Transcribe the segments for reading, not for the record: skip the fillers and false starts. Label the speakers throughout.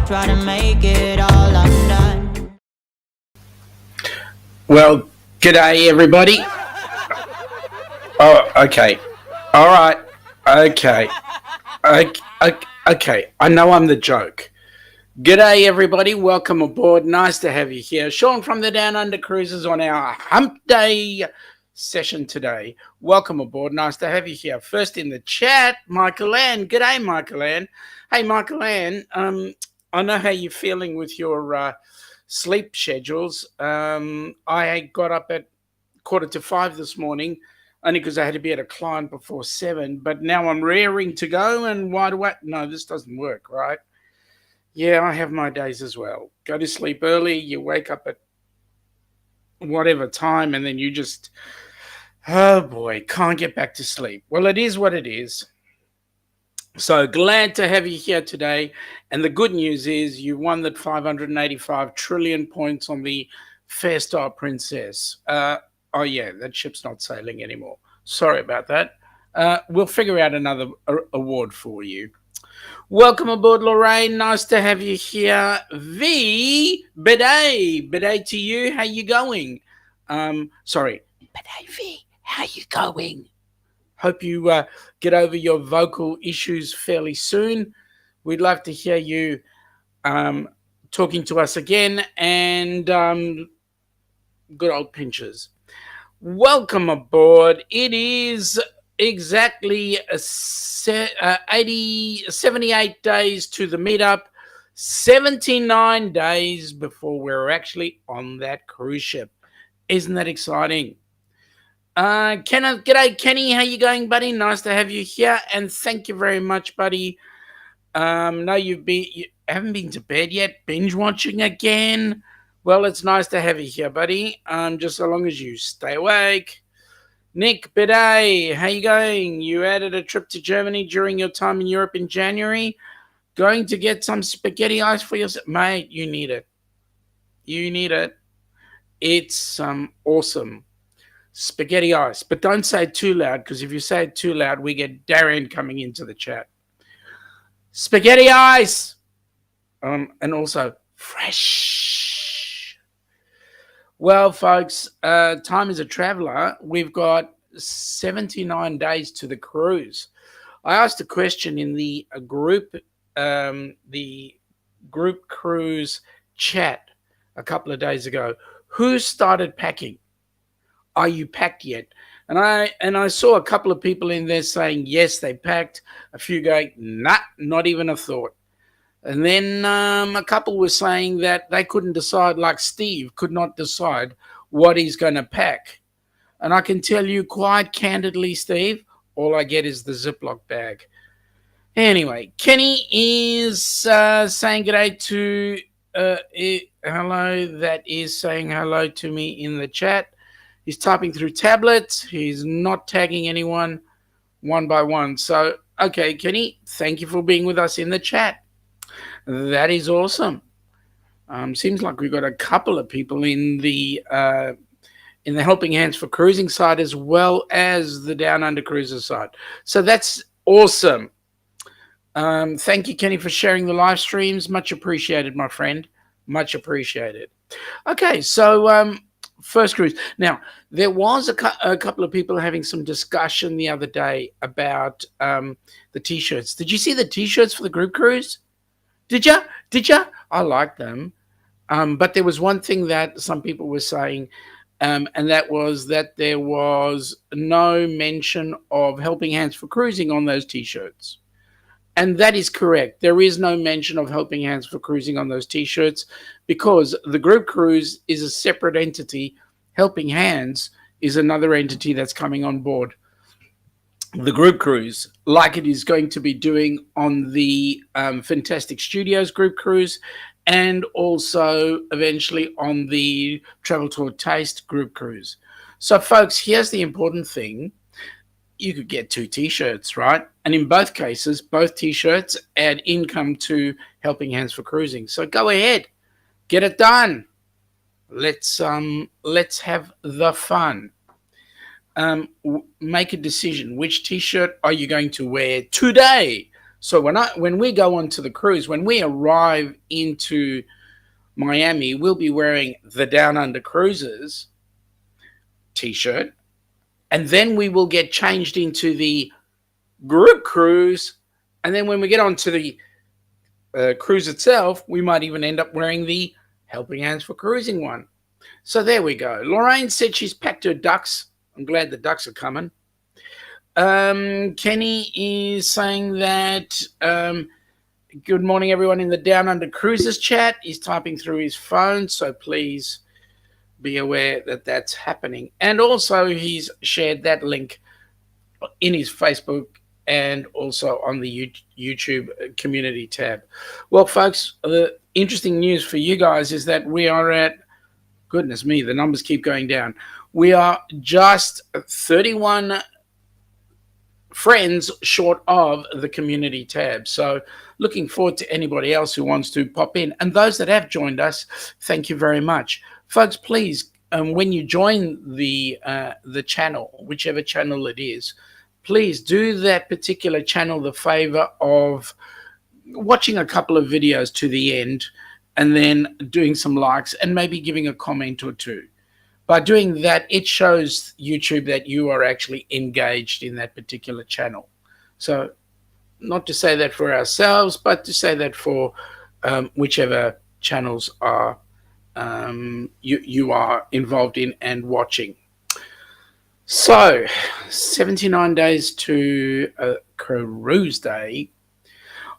Speaker 1: try to make it all undone.
Speaker 2: Well, g'day everybody. Oh, okay. All right. Okay. Okay. I know I'm the joke. G'day everybody. Welcome aboard. Nice to have you here. Sean from the Down Under Cruises on our Humpday session today. Welcome aboard. Nice to have you here. First in the chat, Michael Ann. G'day, Michael Ann. Hey, Michael Ann. I know how you're feeling with your sleep schedules. I got up at 4:45 this morning only because I had to be at a client before 7, but now I'm raring to go and wide awake. No, this doesn't work, right? Yeah, I have my days as well. Go to sleep early, you wake up at whatever time, and then you just, oh boy, can't get back to sleep. Well, it is what it is. So glad to have you here today. And the good news is you won that 585 trillion points on the Fair Star Princess. Oh, yeah, that ship's not sailing anymore. Sorry about that. We'll figure out another award for you. Welcome aboard, Lorraine. Nice to have you here. V, Bidet. Bidet to you. How you going? Sorry. Bidet V, how you going? Hope you get over your vocal issues fairly soon. We'd love to hear you talking to us again, and good old pinchers. Welcome aboard. It is exactly 78 days to the meetup, 79 days before we're actually on that cruise ship. Isn't that exciting? G'day, Kenny. How you going, buddy? Nice to have you here, and thank you very much, buddy. No, you haven't been to bed yet. Binge watching again. Well, it's nice to have you here, buddy. Just so long as you stay awake. Nick, Bidet, how you going? You added a trip to Germany during your time in Europe in January. Going to get some spaghetti ice for yourself, mate. You need it. You need it. It's awesome. Spaghetti ice, but don't say it too loud, because if you say it too loud, we get Darren coming into the chat. Spaghetti ice, and also fresh. Well, folks, time is a traveler. We've got 79 days to the cruise. I asked a question in the group cruise chat a couple of days ago. Who started packing? Are you packed yet? And I saw a couple of people in there saying, yes, they packed. A few going, nah, not even a thought. And then a couple were saying that they couldn't decide, like Steve could not decide what he's going to pack. And I can tell you quite candidly, Steve, all I get is the Ziploc bag. Anyway, Kenny is saying g'day to, hello, that is saying hello to me in the chat. He's typing through tablets. He's not tagging anyone one by one. So, okay, Kenny, thank you for being with us in the chat. That is awesome. Seems like we've got a couple of people in the Helping Hands for Cruising side as well as the Down Under Cruiser side. So that's awesome. Thank you, Kenny, for sharing the live streams. Much appreciated, my friend. Much appreciated. Okay, so first cruise. Now, there was a couple of people having some discussion the other day about the T-shirts. Did you see the T-shirts for the group cruise? Did you? I like them. But there was one thing that some people were saying, and that was that there was no mention of Helping Hands for Cruising on those T-shirts. And that is correct. There is no mention of Helping Hands for Cruising on those T-shirts because the group cruise is a separate entity. Helping Hands is another entity that's coming on board the group cruise, like it is going to be doing on the Fantastic Studios group cruise and also eventually on the Travel Tour Taste group cruise. So, folks, here's the important thing. You could get 2 T-shirts, right? And in both cases, both T-shirts add income to Helping Hands for Cruising. So go ahead, get it done. Let's have the fun. Make a decision. Which T-shirt are you going to wear today? So when we go onto the cruise, when we arrive into Miami, we'll be wearing the Down Under Cruises t-shirt, and then we will get changed into the group cruise, and then when we get onto the cruise itself, we might even end up wearing the Helping Hands for Cruising one. So there we go. Lorraine said she's packed her ducks. I'm glad the ducks are coming. Kenny is saying that good morning, everyone in the Down Under Cruises chat. He's typing through his phone, so please be aware that that's happening. And also, he's shared that link in his Facebook and also on the YouTube community tab. Well, folks, the interesting news for you guys is that we are at, goodness me, the numbers keep going down. We are just 31 friends short of the community tab. So looking forward to anybody else who wants to pop in. And those that have joined us, thank you very much. Folks, please, when you join the channel, whichever channel it is, please do that particular channel the favor of watching a couple of videos to the end and then doing some likes and maybe giving a comment or two. By doing that, it shows YouTube that you are actually engaged in that particular channel. So not to say that for ourselves, but to say that for whichever channels are you are involved in and watching. So 79 days to Cruise Day.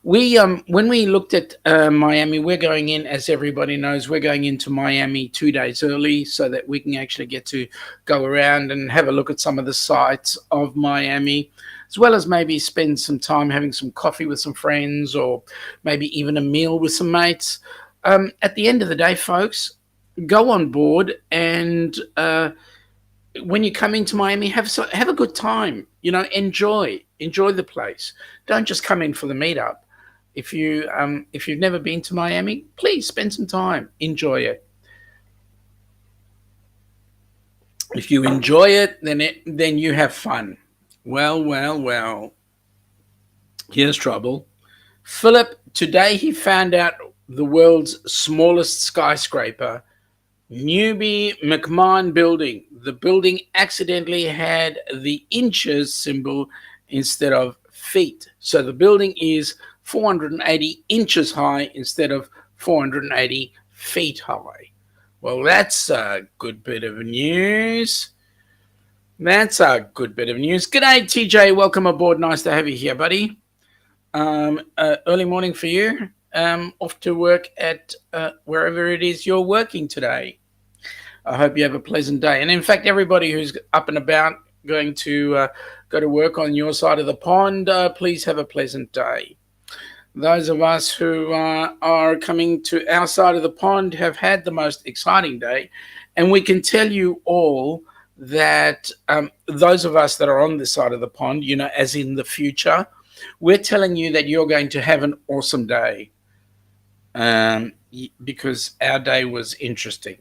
Speaker 2: When we looked at Miami, we're going in, as everybody knows, we're going into Miami 2 days early so that we can actually get to go around and have a look at some of the sites of Miami, as well as maybe spend some time having some coffee with some friends or maybe even a meal with some mates. At the end of the day, folks, go on board and when you come into Miami, have a good time. Enjoy the place. Don't just come in for the meetup. If you've never been to Miami, please spend some time. Enjoy it. If you enjoy it, then you have fun. Well. Here's trouble. Philip, today he found out the world's smallest skyscraper, Newby McMahon building. The building accidentally had the inches symbol instead of feet. So the building is 480 inches high instead of 480 feet high. Well, that's a good bit of news. G'day, TJ. Welcome aboard. Nice to have you here, buddy. Early morning for you. Off to work at wherever it is you're working today. I hope you have a pleasant day. And in fact, everybody who's up and about going to go to work on your side of the pond, please have a pleasant day. Those of us who are coming to our side of the pond have had the most exciting day. And we can tell you all that those of us that are on this side of the pond, as in the future, we're telling you that you're going to have an awesome day because our day was interesting.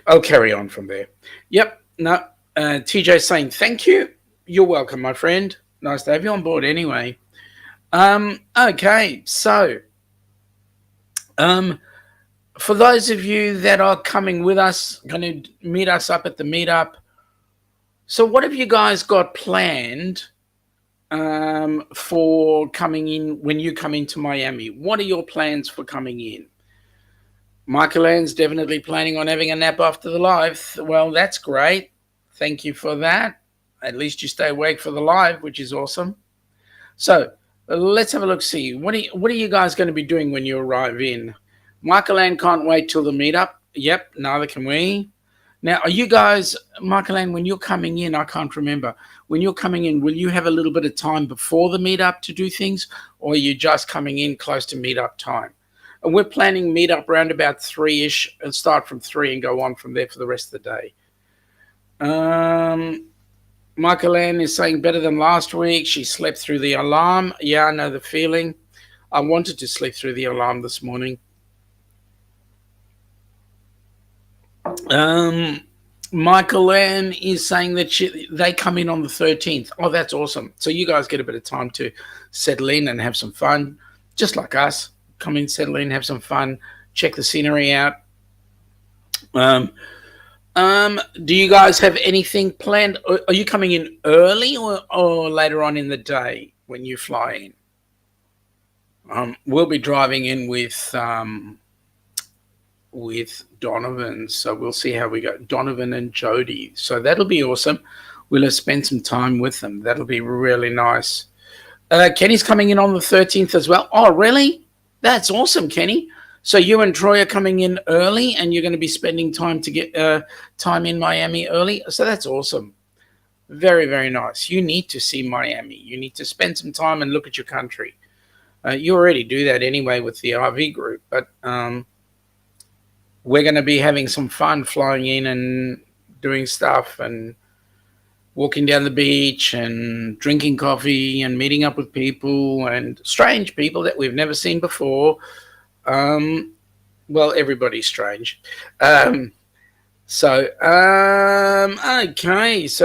Speaker 2: I'll carry on from there. Yep. No. TJ saying thank you. You're welcome, my friend. Nice to have you on board anyway. Okay. So, for those of you that are coming with us, going to meet us up at the meetup. So what have you guys got planned for coming in when you come into Miami? What are your plans for coming in? Michael Ann's definitely planning on having a nap after the live. Well, that's great. Thank you for that. At least you stay awake for the live, which is awesome. So let's have a look. See, what are you guys going to be doing when you arrive in? Michael Ann can't wait till the meetup. Yep, neither can we. Now, are you guys, Michael Ann, when you're coming in, I can't remember. When you're coming in, will you have a little bit of time before the meetup to do things, or are you just coming in close to meetup time? And we're planning meetup around about 3-ish and start from 3 and go on from there for the rest of the day. Michael Ann is saying better than last week. She slept through the alarm. Yeah, I know the feeling. I wanted to sleep through the alarm this morning. Michael Ann is saying that they come in on the 13th. Oh, that's awesome. So you guys get a bit of time to settle in and have some fun, just like us. Come in, settle in, have some fun, check the scenery out. Do you guys have anything planned? Are you coming in early or later on in the day when you fly in? We'll be driving in with Donovan, so we'll see how we go. Donovan and Jody, so that'll be awesome. We'll have spent some time with them. That'll be really nice. Kenny's coming in on the 13th as well. Oh, really? That's awesome, Kenny. So you and Troy are coming in early, and you're going to be spending time to get time in Miami early. So that's awesome. Very, very nice. You need to see Miami. You need to spend some time and look at your country. You already do that anyway with the RV group, but we're going to be having some fun flying in and doing stuff and walking down the beach and drinking coffee and meeting up with people and strange people that we've never seen before. Well, everybody's strange. Okay, so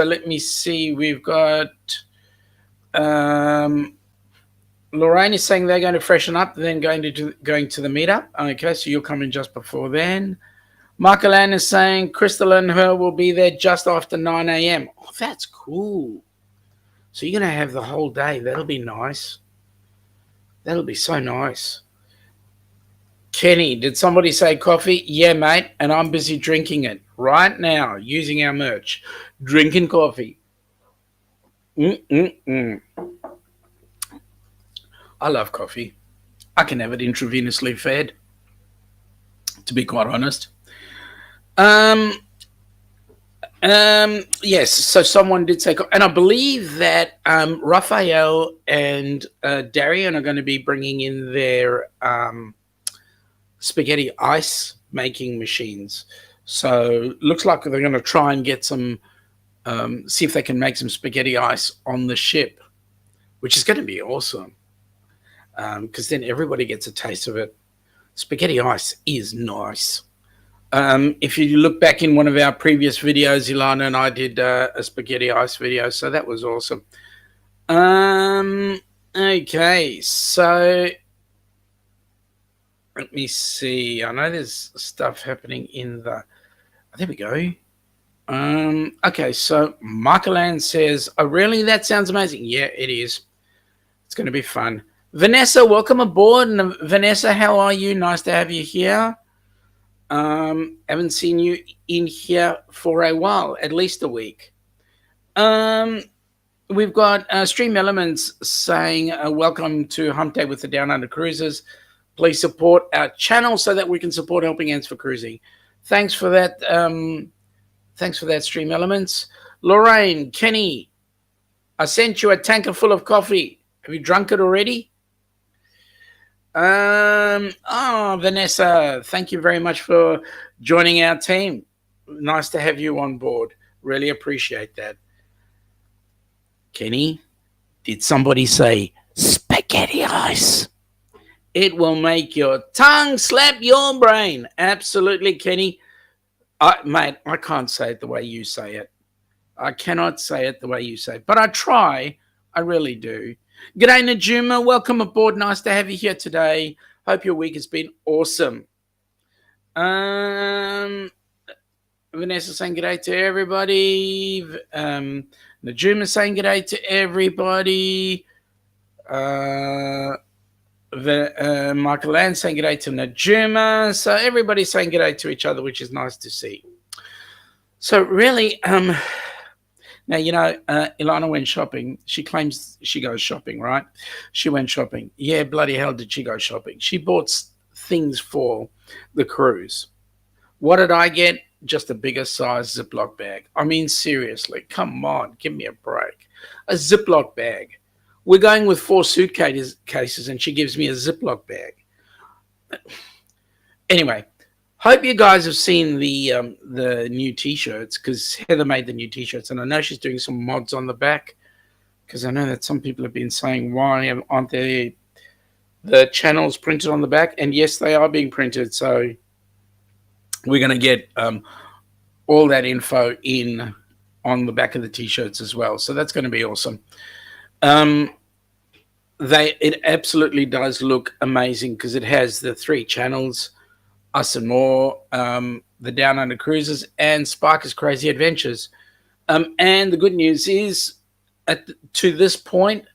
Speaker 2: let me see. We've got Lorraine is saying they're going to freshen up, then going to the meetup. Okay, so you'll come in just before then. Michael Ann is saying Crystal and her will be there just after 9 a.m. Oh, that's cool. So you're going to have the whole day. That'll be nice. That'll be so nice. Kenny, did somebody say coffee? Yeah, mate, and I'm busy drinking it right now using our merch. Drinking coffee. I love coffee. I can have it intravenously fed, to be quite honest. Yes, so someone did say, and I believe that Raphael and Darian are going to be bringing in their spaghetti ice making machines. So looks like they're going to try and get some, see if they can make some spaghetti ice on the ship, which is going to be awesome. Because then everybody gets a taste of it. Spaghetti ice is nice. If you look back in one of our previous videos, Ilana and I did a spaghetti ice video, so that was awesome. Okay, so let me see. I know there's stuff happening in the... There we go. Okay, so Michael Ann says, oh, really? That sounds amazing. Yeah, it is. It's going to be fun. Vanessa, welcome aboard. And Vanessa, how are you? Nice to have you here. Haven't seen you in here for a while, at least a week. We've got Stream Elements saying, welcome to Humpday with the Down Under Cruises. Please support our channel so that we can support Helping Hands for Cruising. Thanks for that. Thanks for that, Stream Elements. Lorraine, Kenny, I sent you a tanker full of coffee. Have you drunk it already? Vanessa, thank you very much for joining our team. Nice to have you on board. Really appreciate that. Kenny, did somebody say spaghetti ice? It will make your tongue slap your brain. Absolutely, Kenny. Mate, I can't say it the way you say it. I cannot say it the way you say it, but I try. I really do. G'day, Najuma. Welcome aboard. Nice to have you here today. Hope your week has been awesome. Vanessa saying g'day to everybody. Najuma saying g'day to everybody. Michael Ann saying g'day to Najuma. So everybody's saying g'day to each other, which is nice to see. So really, now, you know, Ilana went shopping. She claims she goes shopping, right? She went shopping. Yeah, bloody hell did she go shopping. She bought things for the cruise. What did I get? Just a bigger size Ziploc bag. I mean, seriously, come on, give me a break. A Ziploc bag. We're going with 4 suitcases and she gives me a Ziploc bag. Anyway, hope you guys have seen the new T-shirts, because Heather made the new T-shirts, and I know she's doing some mods on the back, because I know that some people have been saying, why aren't the channels printed on the back? And yes, they are being printed, so we're going to get all that info in on the back of the t-shirts as well. So that's going to be awesome. It absolutely does look amazing because it has the 3 channels, Us and More, the Down Under Cruises, and Sparker's Crazy Adventures. And the good news is, to this point,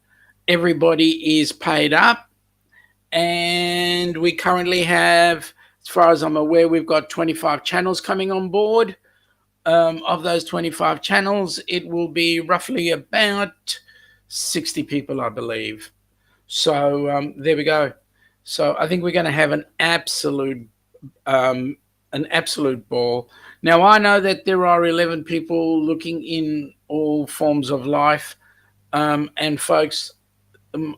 Speaker 2: everybody is paid up, and we currently have, as far as I'm aware, we've got 25 channels coming on board. Of those 25 channels, it will be roughly about 60 people, I believe. So there we go. So I think we're going to have an absolute ball. Now, I know that there are 11 people looking in all forms of life. And folks,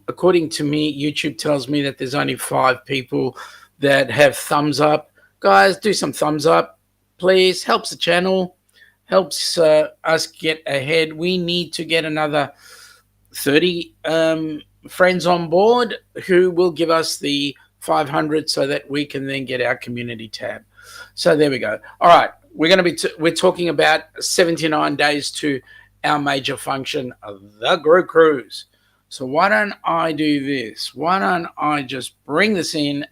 Speaker 2: according to me, YouTube tells me that there's only 5 people that have thumbs up. Guys, do some thumbs up, please. Helps the channel, helps us get ahead. We need to get another 30 friends on board who will give us the 500 so that we can then get our community tab. So there we go. All right, we're talking about 79 days to our major function, the Group Cruise. So why don't I do this? Why don't I just bring this in?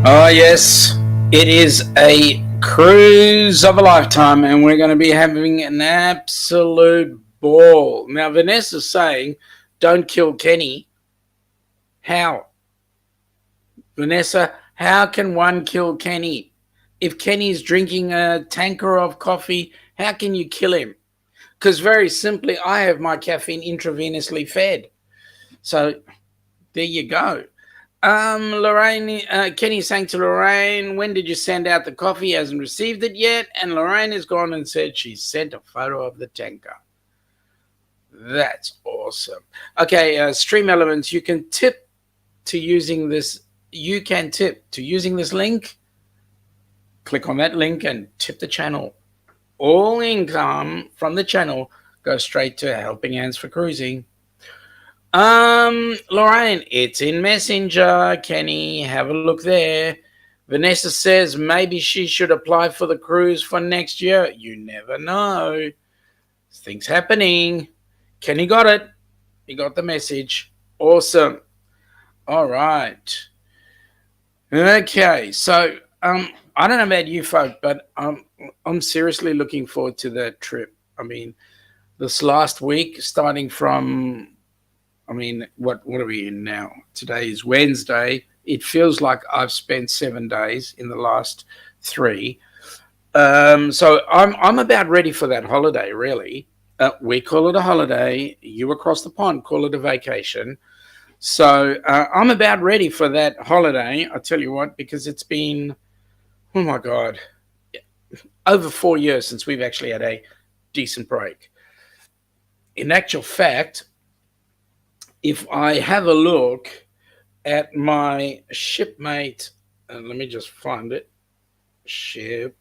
Speaker 2: Oh, yes, it is a cruise of a lifetime, and we're going to be having an absolute ball. Now, Vanessa's saying, don't kill Kenny. How? Vanessa, how can one kill Kenny? If Kenny's drinking a tanker of coffee, how can you kill him? Because very simply, I have my caffeine intravenously fed. So there you go. Lorraine, Kenny's saying to Lorraine, when did you send out the coffee? He hasn't received it yet. And Lorraine has gone and said she sent a photo of the tanker. That's awesome. Okay, Stream Elements, you can tip to using this. You can tip to using this link. Click on that link and tip the channel. All income from the channel goes straight to Helping Hands for Cruising. Lorraine, it's in Messenger. Kenny, have a look there. Vanessa says maybe she should apply for the cruise for next year. You never know. Things happening. Kenny got it. He got the message. Awesome. All right. Okay, so I don't know about you folk, but I'm seriously looking forward to that trip. I mean, this last week, starting from, what are we in now? Today is Wednesday. It feels like I've spent 7 days in the last 3. So I'm about ready for that holiday, really. We call it a holiday. You across the pond call it a vacation. So I'm about ready for that holiday. I tell you what, because it's been, oh my God, over 4 years since we've actually had a decent break. In actual fact, if I have a look at my shipmate, let me just find it. Shipmate.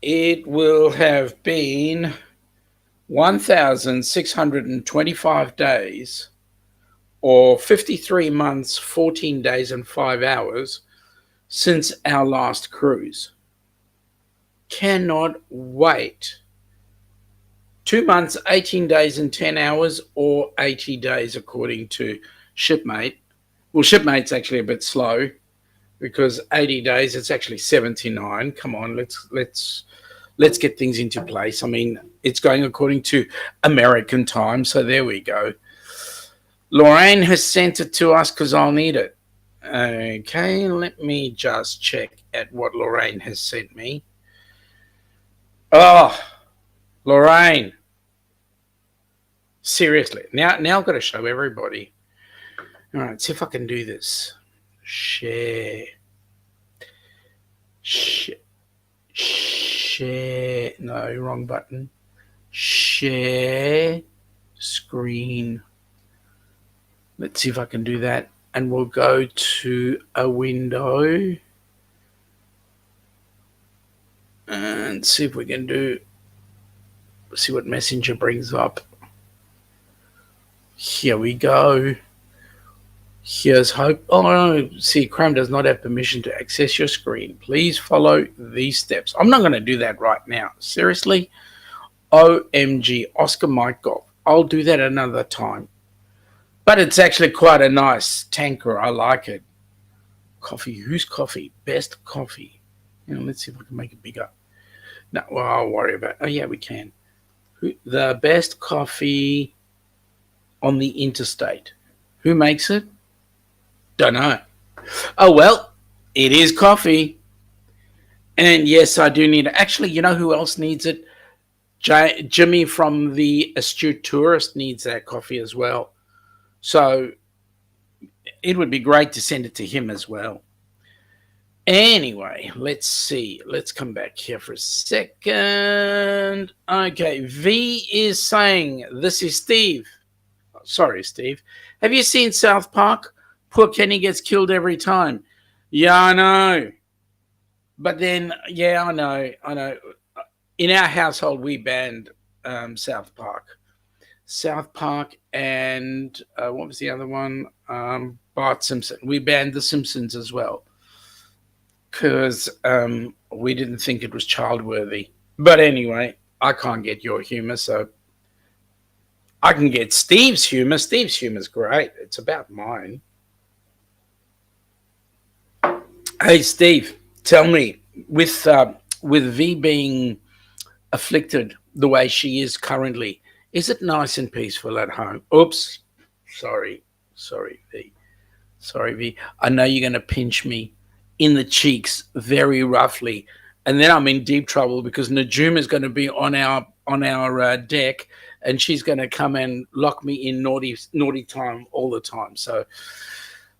Speaker 2: It will have been 1,625 days, or 53 months, 14 days, and 5 hours since our last cruise. Cannot wait. 2 months, 18 days, and 10 hours, or 80 days, according to Shipmate. Well, Shipmate's actually a bit slow because 80 days, it's actually 79. Come on, let's get things into place. I mean, it's going according to American time, so there we go. Lorraine has sent it to us because I'll need it. Okay, let me just check at what Lorraine has sent me. Oh, Lorraine. Seriously. Now I've got to show everybody. All right, see if I can do this. Share. No, wrong button. Share screen. Let's see if I can do that. And we'll go to a window and see if we can see what Messenger brings up. Here we go. Here's hope. Oh, no. See, Chrome does not have permission to access your screen. Please follow these steps. I'm not going to do that right now. Seriously? OMG, Oscar Mike Golf. I'll do that another time. But it's actually quite a nice tanker. I like it. Coffee. Whose coffee? Best coffee. Let's see if I can make it bigger. No, well, I'll worry about it. Oh, yeah, we can. The best coffee on the interstate. Who makes it? Don't know. Oh, well, it is coffee. And yes, I do need it. Actually, you know who else needs it? Jimmy from the Astute Tourist needs that coffee as well. So it would be great to send it to him as well. Anyway, let's see. Let's come back here for a second. Okay, V is saying, this is Steve. Sorry, Steve. Have you seen South Park? Poor Kenny gets killed every time. Yeah, I know. But then, yeah, I know. In our household, we banned South Park. South Park and what was the other one? Bart Simpson. We banned The Simpsons as well because we didn't think it was child-worthy. But anyway, I can't get your humor, so I can get Steve's humor. Steve's humor's great. It's about mine. Hey, Steve, tell me, with V being afflicted the way she is currently, is it nice and peaceful at home? Oops. Sorry, V. Sorry, V. I know you're going to pinch me in the cheeks very roughly, and then I'm in deep trouble because Najum is going to be on our deck, and she's going to come and lock me in naughty time all the time. So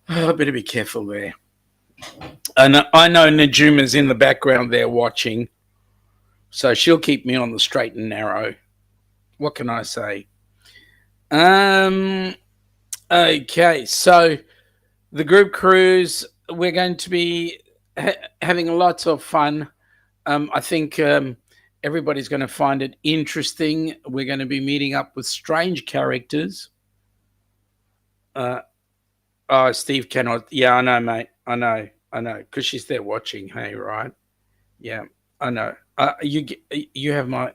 Speaker 2: I better be careful there. And I know Najum is in the background there watching, so she'll keep me on the straight and narrow. What can I say? Okay, so the group cruise, we're going to be having lots of fun. I think everybody's going to find it interesting. We're going to be meeting up with strange characters. Steve cannot. Yeah, I know, mate. I know, because she's there watching. Hey, right? Yeah, I know. You have my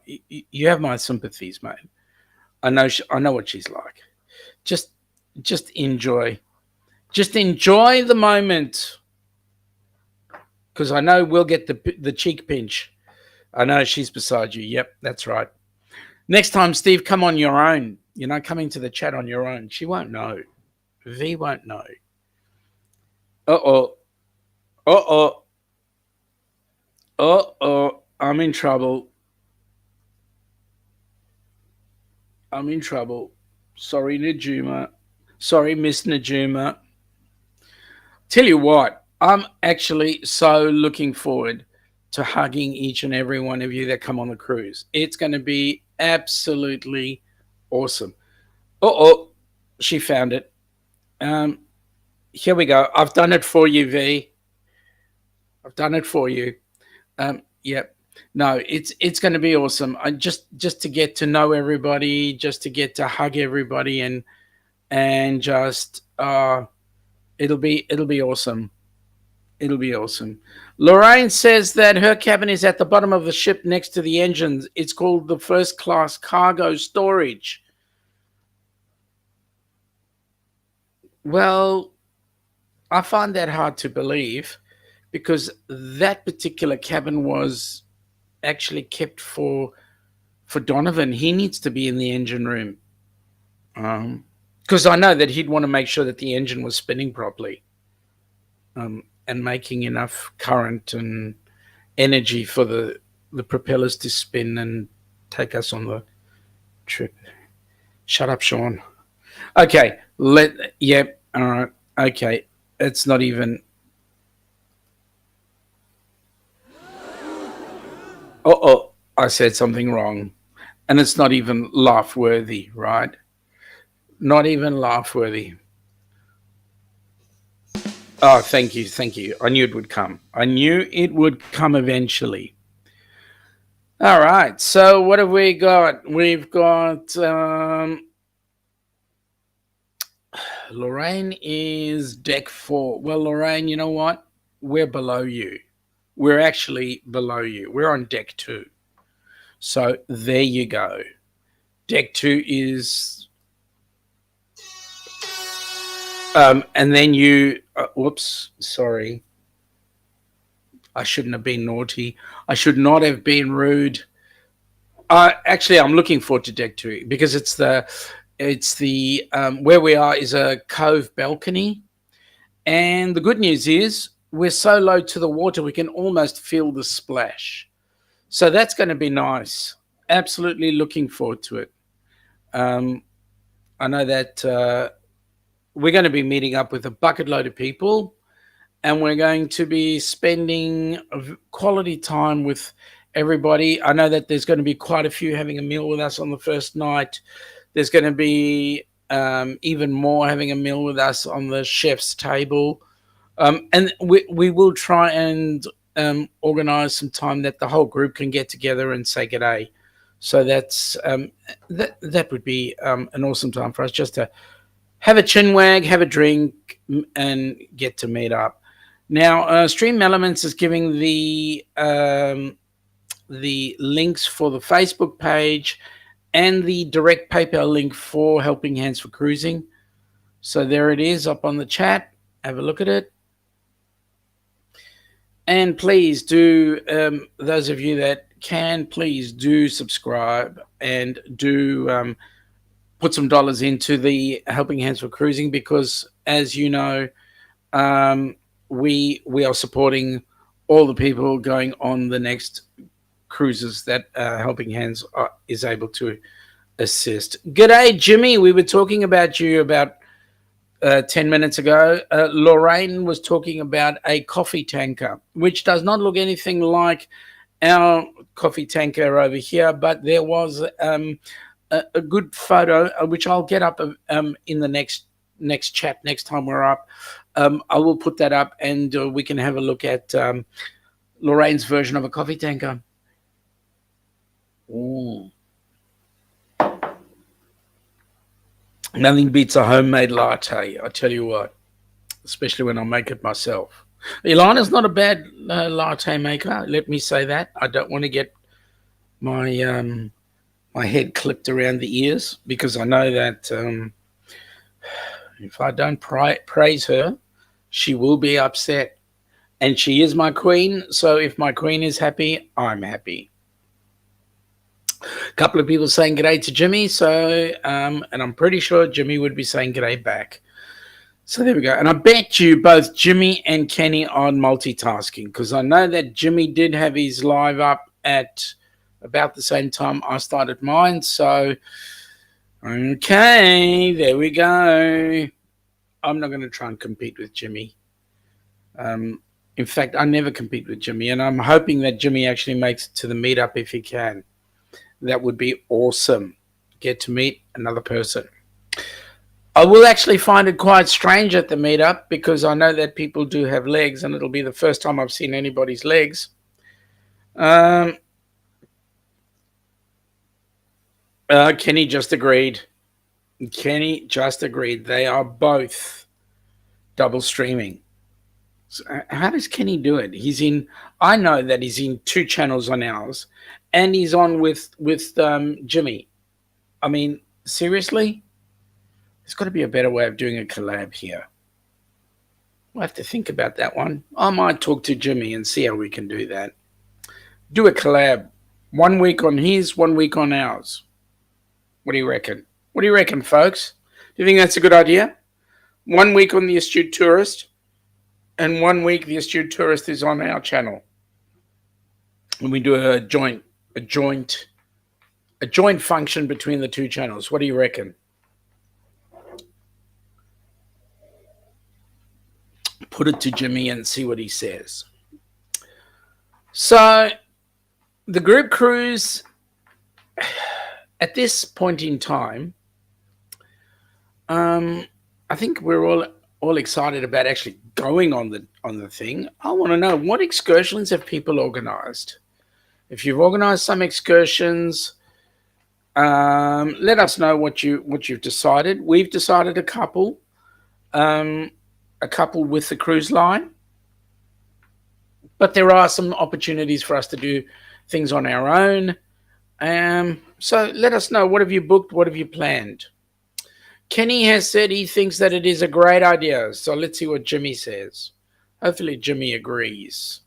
Speaker 2: sympathies, mate. I know what she's like. Just enjoy the moment, because I know we'll get the cheek pinch. I know she's beside you. Yep, that's right. Next time, Steve, come on your own. Come into the chat on your own. She won't know. V won't know. Uh-oh. Oh, I'm in trouble. I'm in trouble. Sorry, Najuma. Sorry, Miss Najuma. Tell you what, I'm actually so looking forward to hugging each and every one of you that come on the cruise. It's going to be absolutely awesome. Oh, she found it. Um, Here we go. I've done it for you, V. I've done it for you. Yep. No, it's going to be awesome. I just to get to know everybody, just to get to hug everybody, and just it'll be awesome. It'll be awesome. Lorraine says that her cabin is at the bottom of the ship next to the engines. It's called the first class cargo storage. Well, I find that hard to believe because that particular cabin was actually kept for Donovan. He needs to be in the engine room because I know that he'd want to make sure that the engine was spinning properly and making enough current and energy for the propellers to spin and take us on the trip. Shut up, Sean. Okay, yep, all right, okay. It's not even. I said something wrong. And it's not even laugh worthy, right? Not even laugh worthy. Oh, thank you, thank you. I knew it would come. I knew it would come eventually. All right. So what have we got? We've got Lorraine is deck 4. Well, Lorraine, you know what? We're below you. We're actually below you. We're on deck 2. So there you go. Deck 2 is and then you whoops, sorry. I shouldn't have been naughty. I should not have been rude. Actually, I'm looking forward to deck 2 because it's the where we are is a cove balcony, and the good news is we're so low to the water we can almost feel the splash. So that's going to be nice. Absolutely looking forward to it. I know that we're going to be meeting up with a bucket load of people, and we're going to be spending quality time with everybody. I know that there's going to be quite a few having a meal with us on the first night. There's going to be even more having a meal with us on the chef's table. And we will try and organize some time that the whole group can get together and say g'day. So that's that would be an awesome time for us just to have a chinwag, have a drink, and get to meet up. Now, Stream Elements is giving the links for the Facebook page and the direct PayPal link for Helping Hands for Cruising. So there it is up on the chat. Have a look at it. And please do, those of you that can, please do subscribe and do put some dollars into the Helping Hands for Cruising because, as you know, we are supporting all the people going on the next cruises that Helping Hands is able to assist. G'day, Jimmy. We were talking about you about 10 minutes ago. Lorraine was talking about a coffee tanker, which does not look anything like our coffee tanker over here, but there was a good photo, which I'll get up in the next chat next time we're up. I will put that up and we can have a look at Lorraine's version of a coffee tanker. Ooh. Nothing beats a homemade latte, I tell you what, especially when I make it myself. Ilana's not a bad latte maker, let me say that. I don't want to get my my head clipped around the ears because I know that if I don't praise her, she will be upset. And she is my queen, so if my queen is happy, I'm happy. A couple of people saying g'day to Jimmy, so and I'm pretty sure Jimmy would be saying g'day back. So there we go. And I bet you both Jimmy and Kenny are multitasking, because I know that Jimmy did have his live up at about the same time I started mine. So, okay, there we go. I'm not going to try and compete with Jimmy. In fact, I never compete with Jimmy, and I'm hoping that Jimmy actually makes it to the meetup if he can. That would be awesome. Get to meet another person. I will actually find it quite strange at the meetup, because I know that people do have legs, and it'll be the first time I've seen anybody's legs. Kenny just agreed. Kenny just agreed. They are both double streaming. So how does Kenny do it? I know that he's in 2 channels on ours, and he's on with Jimmy. I mean, seriously? There's got to be a better way of doing a collab here. We'll have to think about that one. I might talk to Jimmy and see how we can do that. Do a collab. 1 week on his, 1 week on ours. What do you reckon? What do you reckon, folks? Do you think that's a good idea? 1 week on the Astute Tourist, and 1 week the Astute Tourist is on our channel. And we do a joint function between the 2 channels. What do you reckon? Put it to Jimmy and see what he says. So, the group cruise, at this point in time, I think we're all excited about actually going on the thing. I want to know, what excursions have people organized? If you've organized some excursions, let us know what you've decided. We've decided a couple with the cruise line, but there are some opportunities for us to do things on our own. So let us know, what have you booked? What have you planned? Kenny has said he thinks that it is a great idea. So let's see what Jimmy says. Hopefully Jimmy agrees.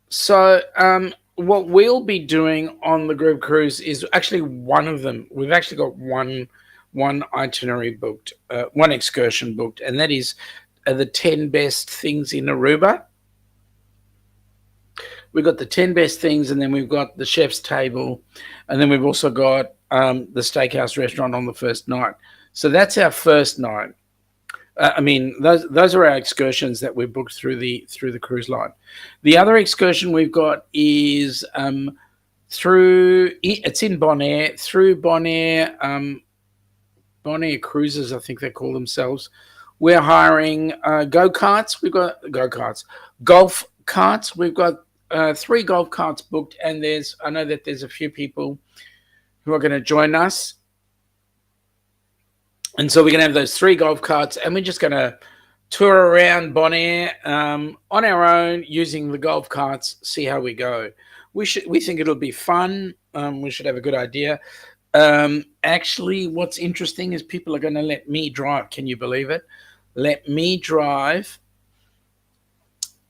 Speaker 2: So what we'll be doing on the group cruise is actually one of them. We've actually got one itinerary booked, one excursion booked, and that is the 10 best things in Aruba. We've got the 10 best things, and then we've got the chef's table, and then we've also got the steakhouse restaurant on the first night. So that's our first night. I mean, those are our excursions that we've booked through the cruise line. The other excursion we've got is it's in Bonaire, through Bonaire Cruises, I think they call themselves. We're hiring go-karts. We've got go-karts, golf carts. We've got 3 golf carts booked, and I know that there's a few people who are going to join us. And so we're going to have those 3 golf carts, and we're just going to tour around Bonaire on our own using the golf carts, see how we go. We think it'll be fun. We should have a good idea. Actually, what's interesting is people are going to let me drive. Can you believe it? Let me drive.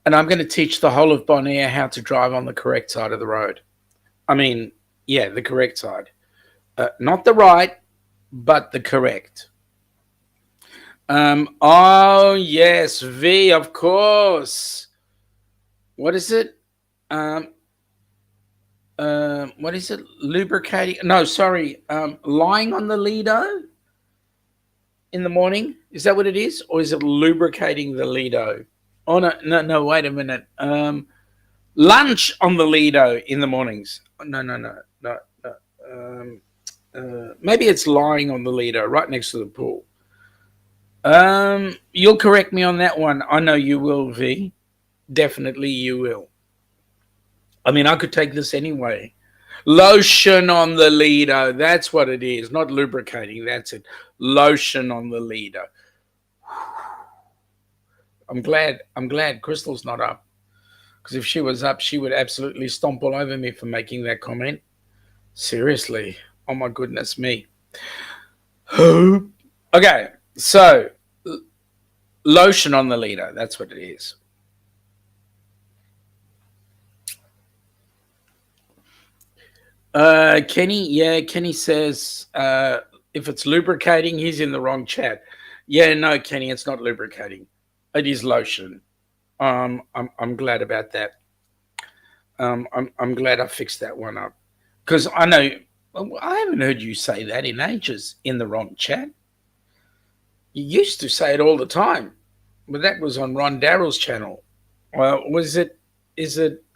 Speaker 2: And I'm going to teach the whole of Bonaire how to drive on the correct side of the road. I mean, yeah, the correct side. Not the right, but the correct. Oh, yes, V, of course. What is it? What is it? Lubricating? No, sorry. Lying on the Lido in the morning? Is that what it is? Or is it lubricating the Lido? Oh, no, wait a minute. Lunch on the Lido in the mornings. No. Maybe it's lying on the Lido right next to the pool. You'll correct me on that one. I know you will, V. Definitely you will. I mean, I could take this anyway. Lotion on the Lido. That's what it is. Not lubricating. That's it. Lotion on the Lido. I'm glad Crystal's not up. Because if she was up, she would absolutely stomp all over me for making that comment. Seriously. Oh, my goodness me. Okay, so lotion on the Lido. That's what it is. Kenny says If it's lubricating, he's in the wrong chat. Yeah, no, Kenny, it's not lubricating. It is lotion. I'm glad about that. I'm glad I fixed that one up, because I know I haven't heard you say that in ages, in the wrong chat. You used to say it all the time, but that was on Ron Darrell's channel. Is it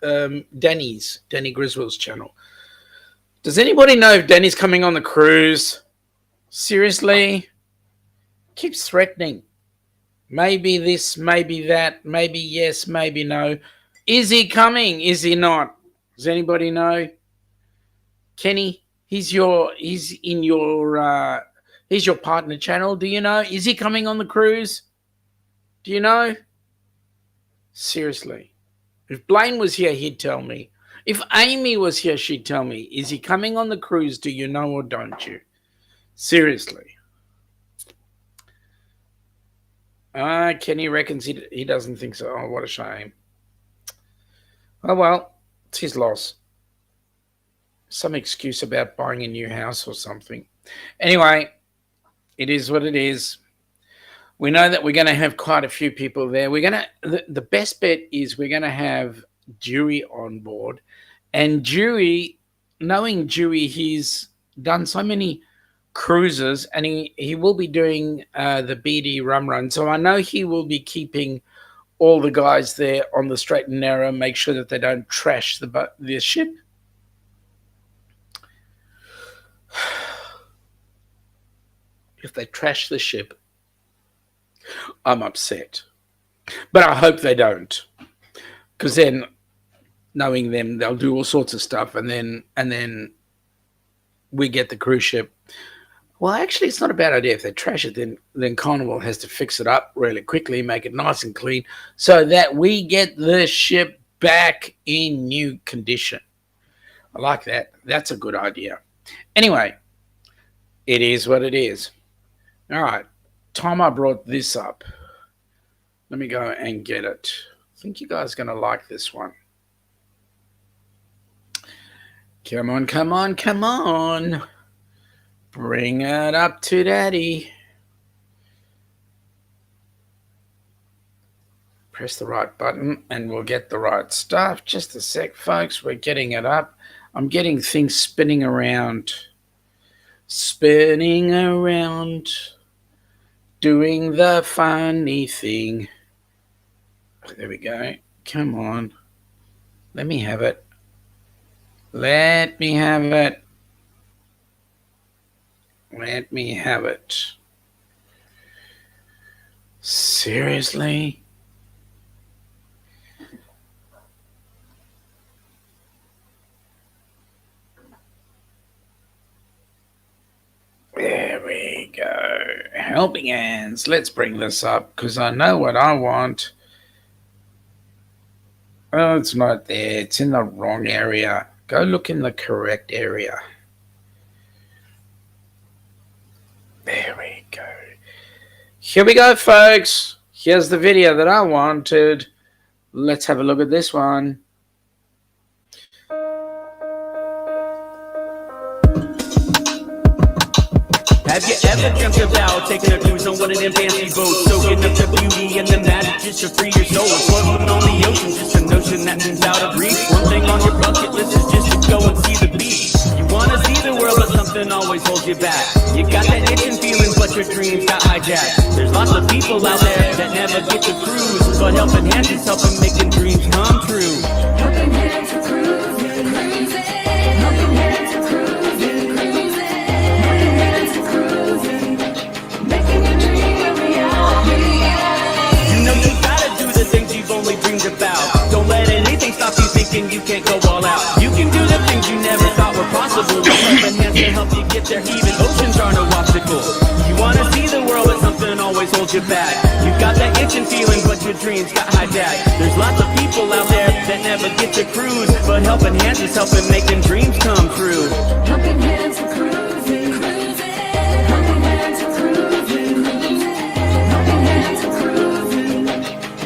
Speaker 2: Danny Griswold's channel? Does anybody know if Danny's coming on the cruise? Seriously? Keeps threatening. Maybe this, maybe that, maybe yes, maybe no. Is he coming? Is he not? Does anybody know? Kenny, he's your partner channel. Do you know? Is he coming on the cruise? Do you know? Seriously. If Blaine was here, he'd tell me. If Amy was here, she'd tell me. Is he coming on the cruise? Do you know or don't you? Seriously. Kenny reckons he doesn't think so. Oh, what a shame. Oh, well, it's his loss. Some excuse about buying a new house or something. Anyway, it is what it is. We know that we're going to have quite a few people there. The best bet is we're going to have Dewey on board. And Dewey, knowing Dewey, he's done so many cruises, and he will be doing the BD rum run. So I know he will be keeping all the guys there on the straight and narrow, make sure that they don't trash the ship. If they trash the ship, I'm upset. But I hope they don't, because then, knowing them, they'll do all sorts of stuff, and then we get the cruise ship. Well, actually, it's not a bad idea. If they trash it, then Carnival has to fix it up really quickly, make it nice and clean, so that we get the ship back in new condition. I like that. That's a good idea. Anyway, it is what it is. All right. Time I brought this up. Let me go and get it. I think you guys are going to like this one. Come on, come on, come on. Bring it up to Daddy. Press the right button and we'll get the right stuff. Just a sec, folks. We're getting it up. I'm getting things spinning around. Spinning around. Doing the funny thing. There we go. Come on. Let me have it. Let me have it. Let me have it. Seriously? There we go. Helping hands. Let's bring this up because I know what I want. Oh, it's not there. It's in the wrong area. Go look in the correct area. There we go. Here we go, folks. Here's the video that I wanted. Let's have a look at this one.
Speaker 3: Have you ever dreamt about taking a cruise on one of them fancy boats, soaking up the beauty and the magic just to free your soul, floating on the ocean, just a notion that seems out of reach. One thing on your bucket list is just to go and see the beach. You wanna see the world, but something always holds you back. You got that itching feeling, but your dreams got hijacked. There's lots of people out there that never get to cruise, but helping hands is helping making dreams come true.
Speaker 4: Helping hands to cruising, cruising. Helping hands to cruising, cruising. Helping hands to cruising, making your dream a reality.
Speaker 3: You know you gotta do the things you've only dreamed about. Don't let anything stop you thinking you can't go all out. You can do the things you never thought were possible. Helping hands to help you get there, even oceans are no obstacle. You wanna see the world, but something always holds you back. You got that itching feeling, but your dreams got hijacked. There's lots of people out there that never get to cruise, but helping hands is helping making dreams come true.
Speaker 4: Helping hands to cruising, cruising. Helping hands to cruising, cruising. Helping hands to cruising,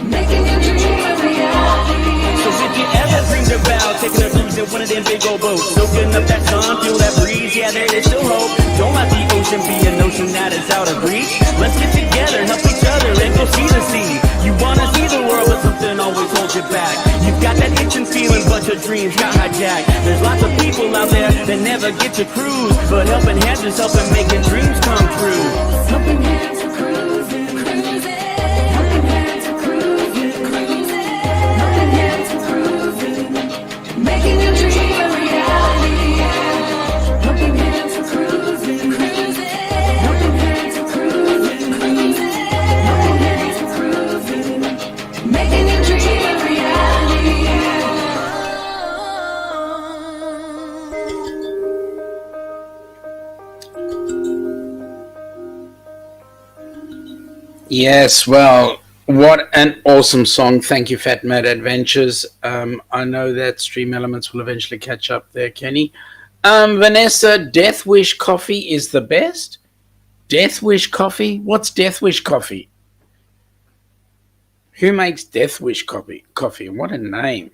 Speaker 4: making your dream a reality.
Speaker 3: So if you ever dreamed about taking a cruise in one of them big old boats. Soaking up that sun, feel that breeze, yeah, there is still hope. Don't let the ocean be an ocean that is out of reach. Let's get together, help each other, and go see the sea. You wanna see the world, but something always holds you back. You've got that itching feeling, but your dreams got hijacked. There's lots of people out there that never get to cruise, but helping hands is helping making dreams come true.
Speaker 4: Helping hands are cruising, cruising. Helping hands are cruising, cruising. Helping hands are cruising, making your dream a reality. Helping hands are cruising, cruising. Helping hands are cruising, cruising. Helping hands are cruising, making your dream a reality.
Speaker 2: Yes, well, what an awesome song. Thank you, FatMat Adventures. I know that Stream Elements will eventually catch up there, Kenny. Vanessa, Death Wish coffee is the best? Death Wish coffee? What's Death Wish coffee? Who makes Death Wish coffee? What a name.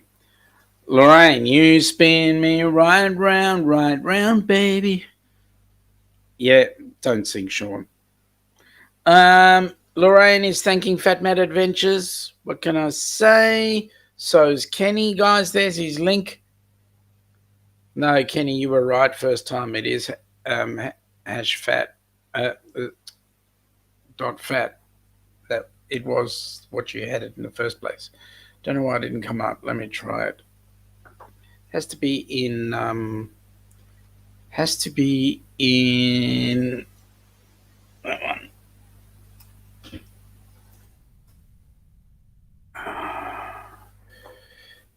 Speaker 2: Lorraine, you spin me right round, baby. Yeah, don't sing, Sean. Lorraine is thanking FatMat Adventures. What can I say? So's Kenny, guys. There's his link. No, Kenny, you were right first time. It is #fat dot fat. That it was what you had it in the first place. Don't know why it didn't come up. Let me try it. Has to be in that one.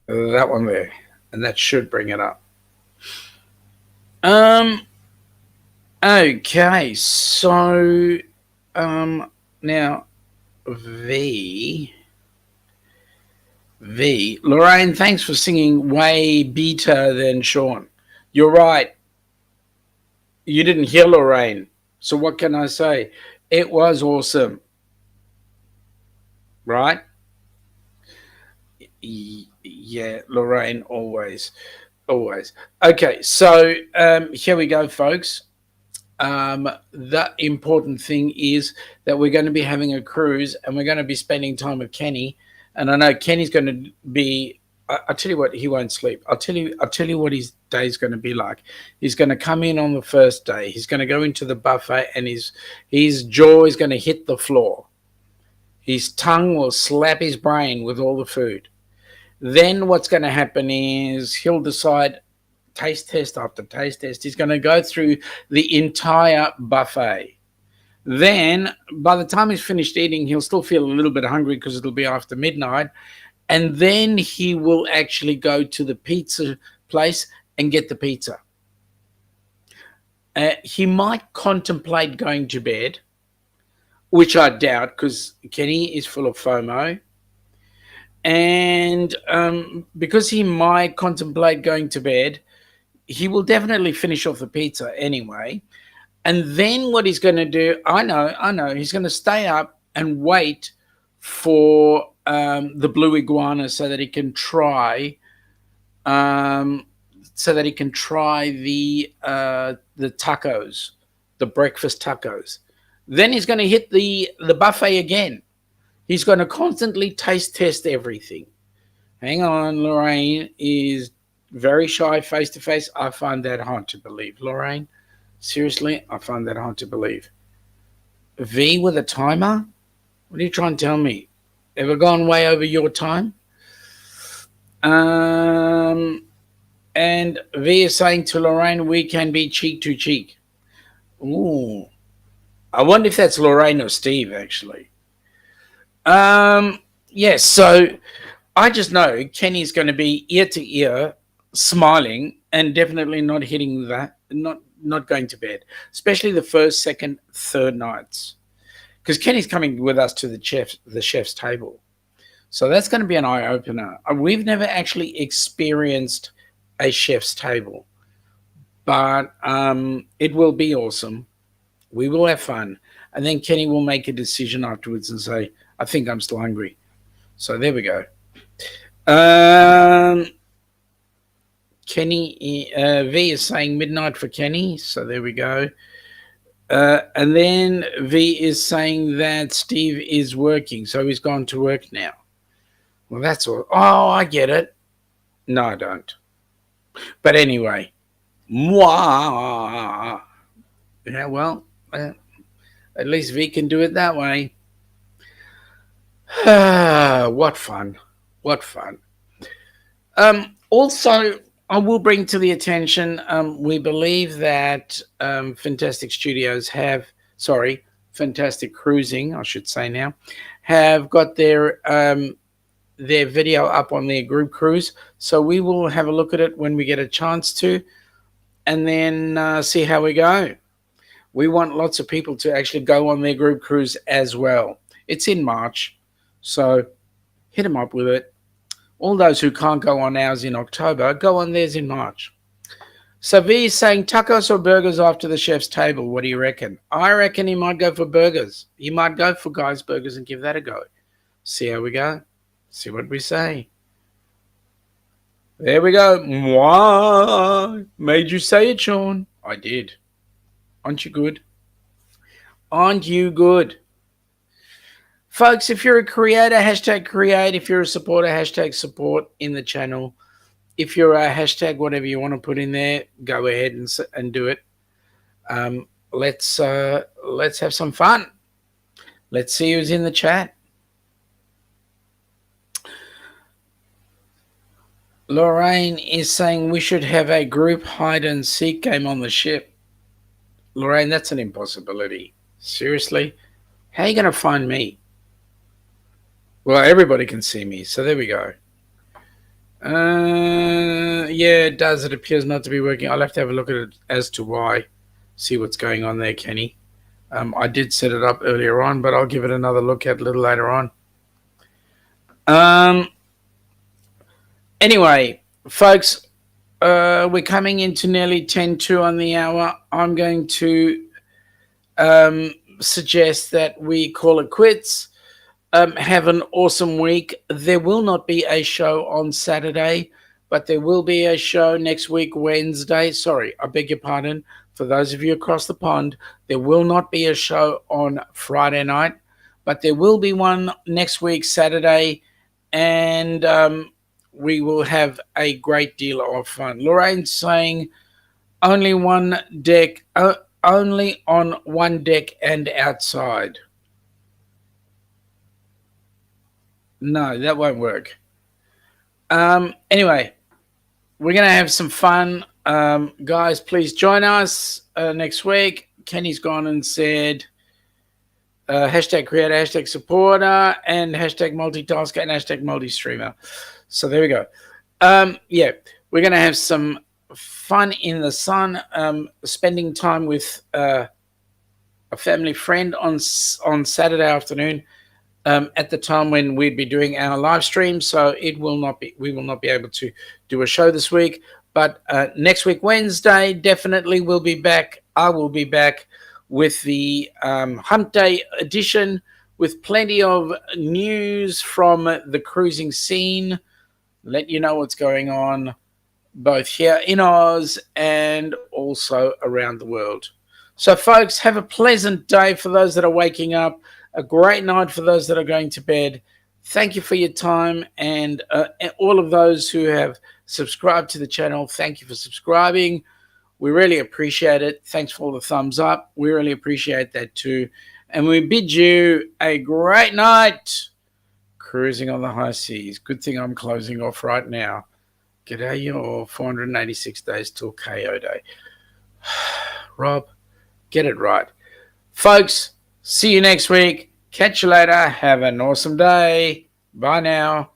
Speaker 2: That one there, and that should bring it up. Okay, so now V, Lorraine, thanks for singing way better than Sean. You're right. You didn't hear Lorraine, so what can I say? It was awesome, right? Yeah, Lorraine, always. Okay, so here we go, folks. The important thing is that we're going to be having a cruise, and we're going to be spending time with Kenny. And I know Kenny's going to be. I'll tell you what, he won't sleep. I'll tell you what his day's going to be like. He's going to come in on the first day. He's going to go into the buffet, and his jaw is going to hit the floor. His tongue will slap his brain with all the food. Then what's going to happen is he'll decide, taste test after taste test. He's going to go through the entire buffet. Then by the time he's finished eating, he'll still feel a little bit hungry because it'll be after midnight. And then he will actually go to the pizza place and get the pizza. He might contemplate going to bed, which I doubt because Kenny is full of FOMO. And because he might contemplate going to bed, he will definitely finish off the pizza anyway. And then what he's going to do, I know, he's going to stay up and wait for the blue iguana so that he can try the tacos, the breakfast tacos. Then he's going to hit the buffet again. He's going to constantly taste test everything. Hang on, Lorraine is very shy face to face. I find that hard to believe, Lorraine. Seriously, I find that hard to believe. V with a timer? What are you trying to tell me? Ever gone way over your time? And V is saying to Lorraine, we can be cheek to cheek. Ooh. I wonder if that's Lorraine or Steve, actually. Yes, so I just know Kenny's going to be ear to ear, smiling, and definitely not hitting that, not going to bed, especially the first, second, third nights, because Kenny's coming with us to the chef's table. So that's going to be an eye opener. We've never actually experienced a chef's table, but it will be awesome. We will have fun, and then Kenny will make a decision afterwards and say, I think I'm still hungry. So there we go. Kenny V is saying midnight for Kenny, so there we go. And then V is saying that Steve is working, so he's gone to work now. Well, that's all. Oh, I get it. No, I don't. But anyway, mwah. Yeah, well, at least V can do it that way. What fun. What fun. Also, I will bring to the attention, we believe that Fantastic Cruising, I should say now, have got their video up on their group cruise. So we will have a look at it when we get a chance to, and then see how we go. We want lots of people to actually go on their group cruise as well. It's in March, so hit them up with it. All those who can't go on ours in October, go on theirs in March. So V is saying tacos or burgers after the chef's table. What do you reckon? I reckon he might go for burgers. He might go for Guy's Burgers and give that a go. See how we go. See what we say. There we go. Mwah. Made you say it, Sean. I did. Aren't you good? Aren't you good? Folks, if you're a creator, hashtag create. If you're a supporter, hashtag support in the channel. If you're a hashtag whatever you want to put in there, go ahead and do it. Let's have some fun. Let's see who's in the chat. Lorraine is saying we should have a group hide and seek game on the ship. Lorraine, that's an impossibility. Seriously? How are you going to find me? Well, everybody can see me, so there we go. Yeah, it does. It appears not to be working. I'll have to have a look at it as to why. See what's going on there, Kenny. I did set it up earlier on, but I'll give it another look at a little later on. Anyway, folks, we're coming into nearly 10:02 on the hour. I'm going to suggest that we call it quits. Have an awesome week. There will not be a show on Saturday, but there will be a show next week, Wednesday. Sorry, I beg your pardon. For those of you across the pond, there will not be a show on Friday night, but there will be one next week, Saturday, and we will have a great deal of fun. Lorraine's saying only on one deck and outside. No, that won't work. Anyway, we're going to have some fun. Guys, please join us next week. Kenny's gone and said hashtag creator, hashtag supporter, and hashtag multitasker, and hashtag multi-streamer. So there we go. Yeah, we're going to have some fun in the sun, spending time with a family friend on Saturday afternoon. At the time when we'd be doing our live stream, so we will not be able to do a show this week. But next week, Wednesday, definitely we'll be back. I will be back with the Humpday edition with plenty of news from the cruising scene. Let you know what's going on both here in Oz and also around the world. So, folks, have a pleasant day for those that are waking up. A great night for those that are going to bed. Thank you for your time, and all of those who have subscribed to the channel, thank you for subscribing. We really appreciate it. Thanks for all the thumbs up. We really appreciate that too. And we bid you a great night cruising on the high seas. Good thing I'm closing off right now. G'day, your 486 days till KO Day. Rob, get it right. Folks, see you next week. Catch you later. Have an awesome day. Bye now.